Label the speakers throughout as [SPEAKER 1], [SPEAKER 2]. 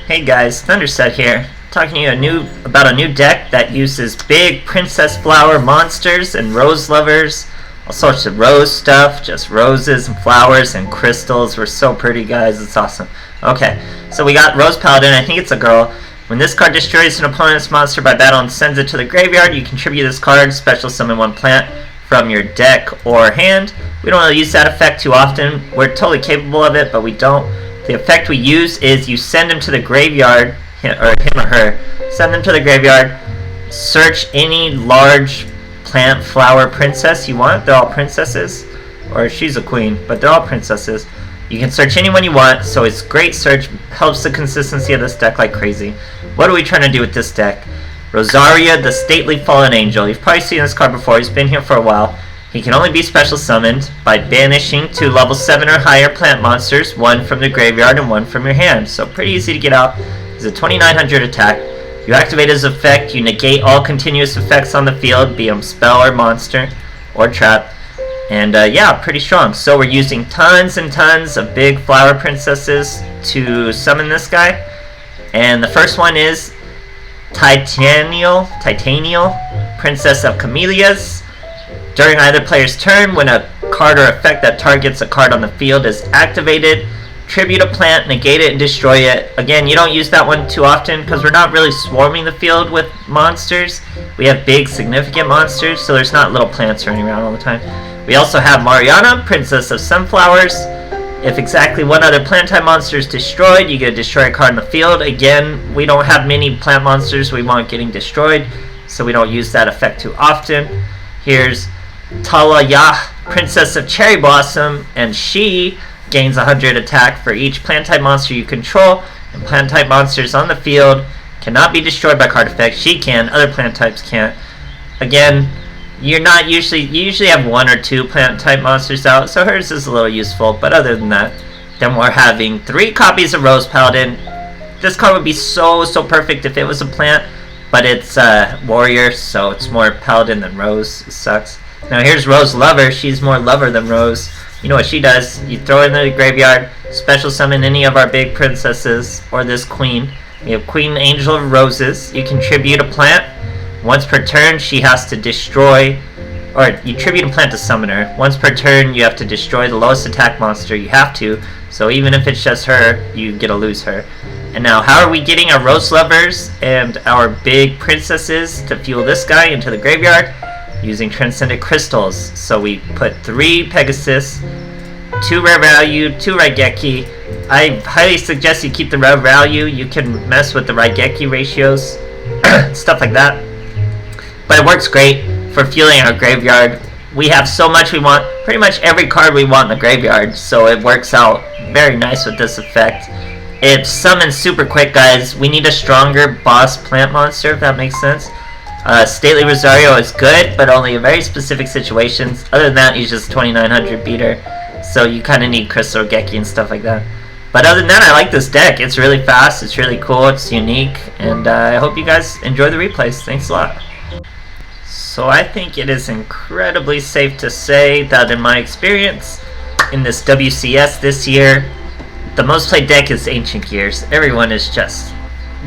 [SPEAKER 1] Hey guys, Thunderset here, talking to you about a new deck that uses big princess flower monsters and rose lovers, all sorts of rose stuff, just roses and flowers and crystals. We're so pretty, guys, it's awesome. Okay, so we got Rose Paladin, I think it's a girl. When this card destroys an opponent's monster by battle and sends it to the graveyard, you contribute this card, special summon one plant from your deck or hand. We don't really use that effect too often. We're totally capable of it, but we don't. The effect we use is you send him to the graveyard, him or her, send them to the graveyard, search any large plant, flower, princess you want. They're all princesses, or she's a queen, but they're all princesses. You can search anyone you want, so it's great search, helps the consistency of this deck like crazy. What are we trying to do with this deck? Rosaria, the Stately Fallen Angel. You've probably seen this card before, he's been here for a while. He can only be special summoned by banishing 2 level 7 or higher plant monsters, 1 from the graveyard and 1 from your hand. So pretty easy to get out. He's a 2900 attack. You activate his effect, you negate all continuous effects on the field, be them spell or monster or trap. And yeah, pretty strong. So we're using tons and tons of big flower princesses to summon this guy. And the first one is Titanio, Princess of Camellias. During either player's turn, when a card or effect that targets a card on the field is activated, tribute a plant, negate it, and destroy it. Again, you don't use that one too often because we're not really swarming the field with monsters. We have big, significant monsters, so there's not little plants running around all the time. We also have Mariana, Princess of Sunflowers. If exactly one other plant type monster is destroyed, you get to destroy a card in the field. Again, we don't have many plant monsters we want getting destroyed, so we don't use that effect too often. Here's Talia, Princess of Cherry Blossom, and she gains 100 attack for each plant type monster you control, and plant type monsters on the field cannot be destroyed by card effects. She can, other plant types can't. Again, you usually have 1 or 2 plant type monsters out, so hers is a little useful, but other than that, then we're having 3 copies of Rose Paladin. This card would be so perfect if it was a plant, but it's warrior, so it's more Paladin than Rose. It sucks. Now here's Rose Lover. She's more lover than Rose. You know what she does? You throw it in the graveyard, special summon any of our big princesses, or this queen. We have Queen Angel of Roses. You contribute a plant. Once per turn, she has to destroy, or you tribute a plant to summon her. Once per turn, you have to destroy the lowest attack monster. You have to, so even if it's just her, you get to lose her. And now, how are we getting our Rose Lovers and our big princesses to fuel this guy into the graveyard? Using Transcendent crystals. So we put 3 Pegasus, 2 rare value, 2 Raigeki. I highly suggest you keep the rare value. You can mess with the Raigeki ratios, stuff like that. But it works great for fueling our graveyard. We have so much we want, pretty much every card we want in the graveyard, so it works out very nice with this effect. It summons super quick, guys. We need a stronger boss plant monster, if that makes sense. Stately Rosario is good, but only in very specific situations. Other than that, he's just 2900 beater, so you kind of need Crystal Geki and stuff like that. But other than that, I like this deck. It's really fast, it's really cool, it's unique, and I hope you guys enjoy the replays. Thanks a lot. So I think it is incredibly safe to say that in my experience in this WCS this year, the most played deck is Ancient Gears. Everyone is just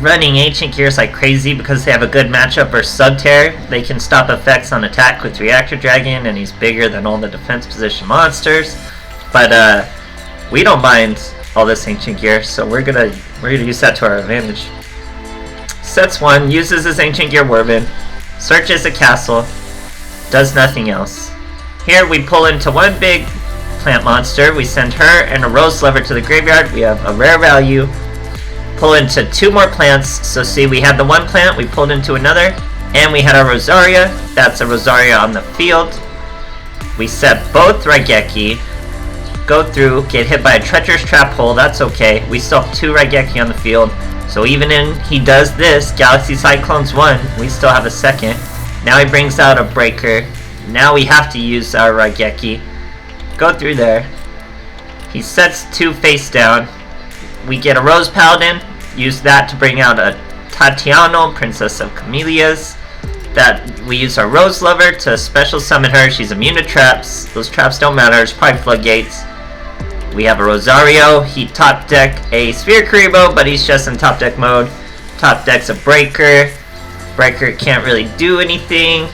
[SPEAKER 1] running Ancient Gears like crazy because they have a good matchup versus Subterror. They can stop effects on attack with Reactor Dragon, and he's bigger than all the defense position monsters. But we don't mind all this Ancient Gear, so we're gonna use that to our advantage. Sets 1, uses his Ancient Gear Werven, searches a castle, does nothing else. Here we pull into 1 big plant monster, we send her and a Rose Lover to the graveyard, we have a rare value, pull into 2 more plants, so see we had the 1 plant, we pulled into another, and we had our Rosaria, that's a Rosaria on the field. We set both Raigeki, go through, get hit by a treacherous trap hole, that's okay, we still have 2 Raigeki on the field, so even in he does this, Galaxy Cyclones 1, we still have a second. Now he brings out a breaker, now we have to use our Raigeki, go through there, he sets 2 face down, we get a Rose Paladin, use that to bring out a Titanio, Princess of Camellias. That we use our Rose Lover to special summon her. She's immune to traps. Those traps don't matter, it's probably floodgates. We have a Rosario. He top deck a Sphere Karibo, but he's just in top deck mode. Top deck's a Breaker. Breaker can't really do anything.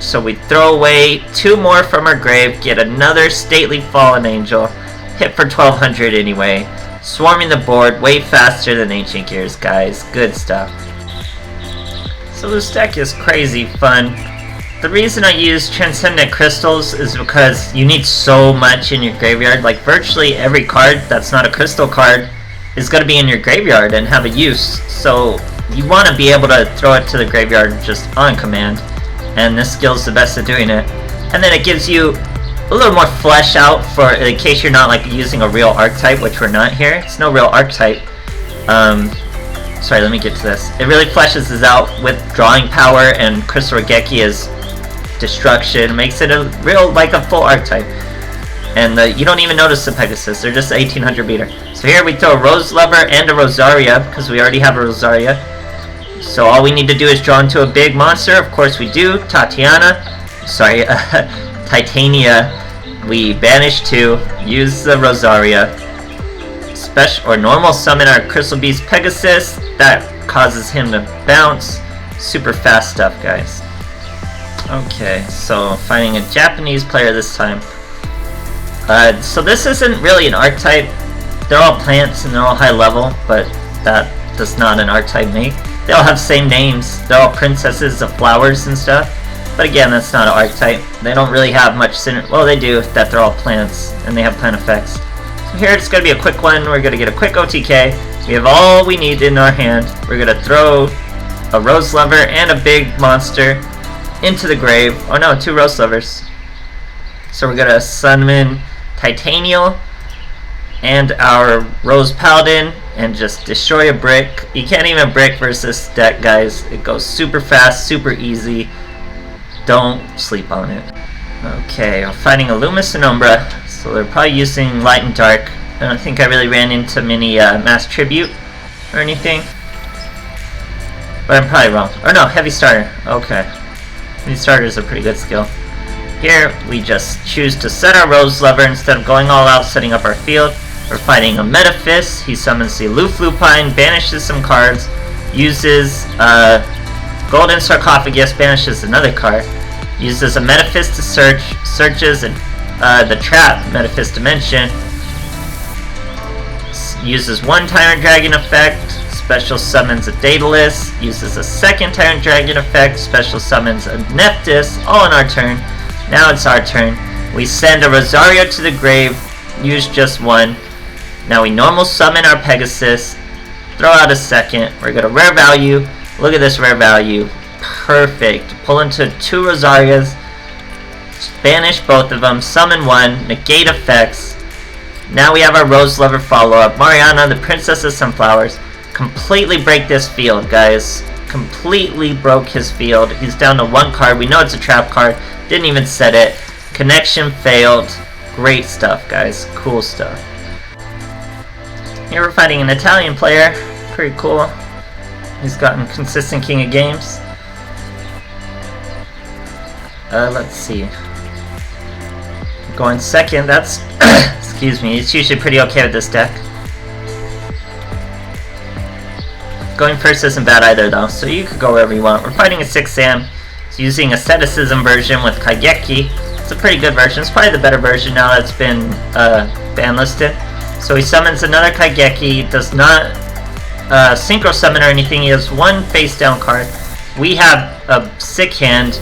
[SPEAKER 1] So we throw away 2 more from our grave, get another Stately Fallen Angel. Hit for 1200 anyway. Swarming the board way faster than Ancient Gears, guys. Good stuff. So this deck is crazy fun. The reason I use Transcendent Crystals is because you need so much in your graveyard. Like virtually every card that's not a crystal card is going to be in your graveyard and have a use. So you want to be able to throw it to the graveyard just on command. And this skill's the best at doing it. And then it gives you a little more flesh out for in case you're not like using a real archetype, which we're not here. It's no real archetype. Sorry, let me get to this. It really fleshes this out with drawing power, and Crystal Regeki is destruction. Makes it a real, like a full archetype. And you don't even notice the Pegasus. They're just 1800 beater. So here we throw a Rose Lover and a Rosaria, because we already have a Rosaria. So all we need to do is draw into a big monster. Of course we do. Titania. We banish 2. Use the Rosaria. Special or normal summon our Crystal Beast Pegasus. That causes him to bounce. Super fast stuff, guys. Okay, so finding a Japanese player this time. So this isn't really an archetype. They're all plants and they're all high level, but that does not an archetype make. They all have same names. They're all princesses of flowers and stuff. But again, that's not an archetype. They don't really have much synergy. Well, they do, that they're all plants and they have plant effects. So here it's going to be a quick one. We're going to get a quick OTK. We have all we need in our hand. We're going to throw a Rose Lover and a big monster into the grave. Oh no, 2 Rose Lovers. So we're going to summon Titanio and our Rose Paladin and just destroy a brick. You can't even brick versus deck, guys. It goes super fast, super easy. Don't sleep on it. Okay, we're fighting a Loomis and Umbra, so they're probably using Light and Dark. I don't think I really ran into many Mass Tribute or anything. But I'm probably wrong. Or no, Heavy Starter. Okay. Heavy Starter is a pretty good skill. Here, we just choose to set our Rose Lover instead of going all out setting up our field. We're fighting a Metaphys. He summons the Aloof Lupine, banishes some cards, uses Golden Sarcophagus, banishes another card, uses a Metaphys to search, searches the trap Metaphys Dimension, uses 1 Tyrant Dragon effect, special summons a Daedalus, uses a 2nd Tyrant Dragon effect, special summons a Nephthys, all in our turn. Now it's our turn. We send a Rosario to the grave, use just 1. Now we normal summon our Pegasus, throw out a 2nd, we're going to rare value. Look at this rare value. Perfect. Pull into 2 Rosarias, banish both of them, summon 1, negate effects. Now we have our Rose Lover follow-up. Mariana, the Princess of Sunflowers. Completely break this field, guys. Completely broke his field. He's down to 1 card. We know it's a trap card. Didn't even set it. Connection failed. Great stuff, guys. Cool stuff. Here we're fighting an Italian player. Pretty cool. He's gotten consistent king of games. Let's see. Going second, that's excuse me, it's usually pretty okay with this deck. Going first isn't bad either though, so you could go wherever you want. We're fighting a 6 Sam. It's using asceticism version with Kaigeki. It's a pretty good version. It's probably the better version now that's been ban listed. So he summons another Kaigeki, does not synchro summon or anything. He has 1 face down card. We have a sick hand.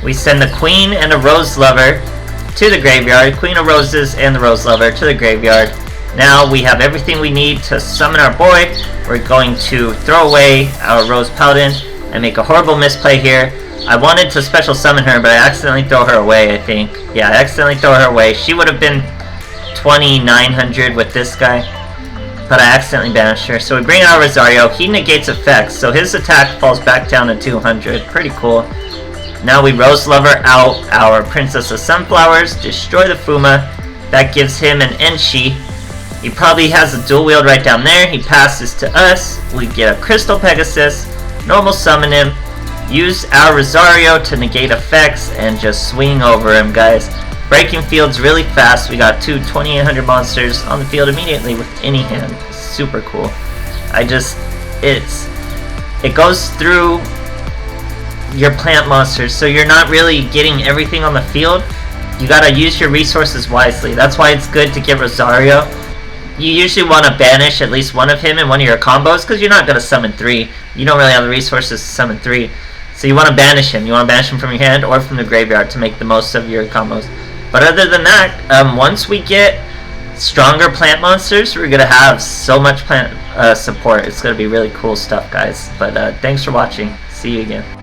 [SPEAKER 1] We send the Queen and a Rose Lover to the graveyard. Queen of Roses and the Rose Lover to the graveyard. Now we have everything we need to summon our boy. We're going to throw away our Rose Paladin and make a horrible misplay here. I wanted to special summon her, but I accidentally throw her away, I think. Yeah, I accidentally throw her away. She would have been 2900 with this guy, but I accidentally banished her. So we bring out Rosario. He negates effects, so his attack falls back down to 200. Pretty cool. Now we Rose Lover out our Princess of Sunflowers, destroy the Fuma. That gives him an Enshi. He probably has a dual wield right down there. He passes to us. We get a Crystal Pegasus, normal summon him, use our Rosario to negate effects, and just swing over him, guys. breaking fields really fast. We got two 2800 monsters on the field immediately with any hand. Super cool. It goes through your plant monsters, so you're not really getting everything on the field. You gotta use your resources wisely. That's why it's good to get Rosaria. You usually want to banish at least one of him in one of your combos, because you're not gonna summon 3. You don't really have the resources to summon 3. So you want to banish him. You want to banish him from your hand or from the graveyard to make the most of your combos. But other than that, once we get stronger plant monsters, we're gonna have so much plant support. It's gonna be really cool stuff, guys. But thanks for watching. See you again.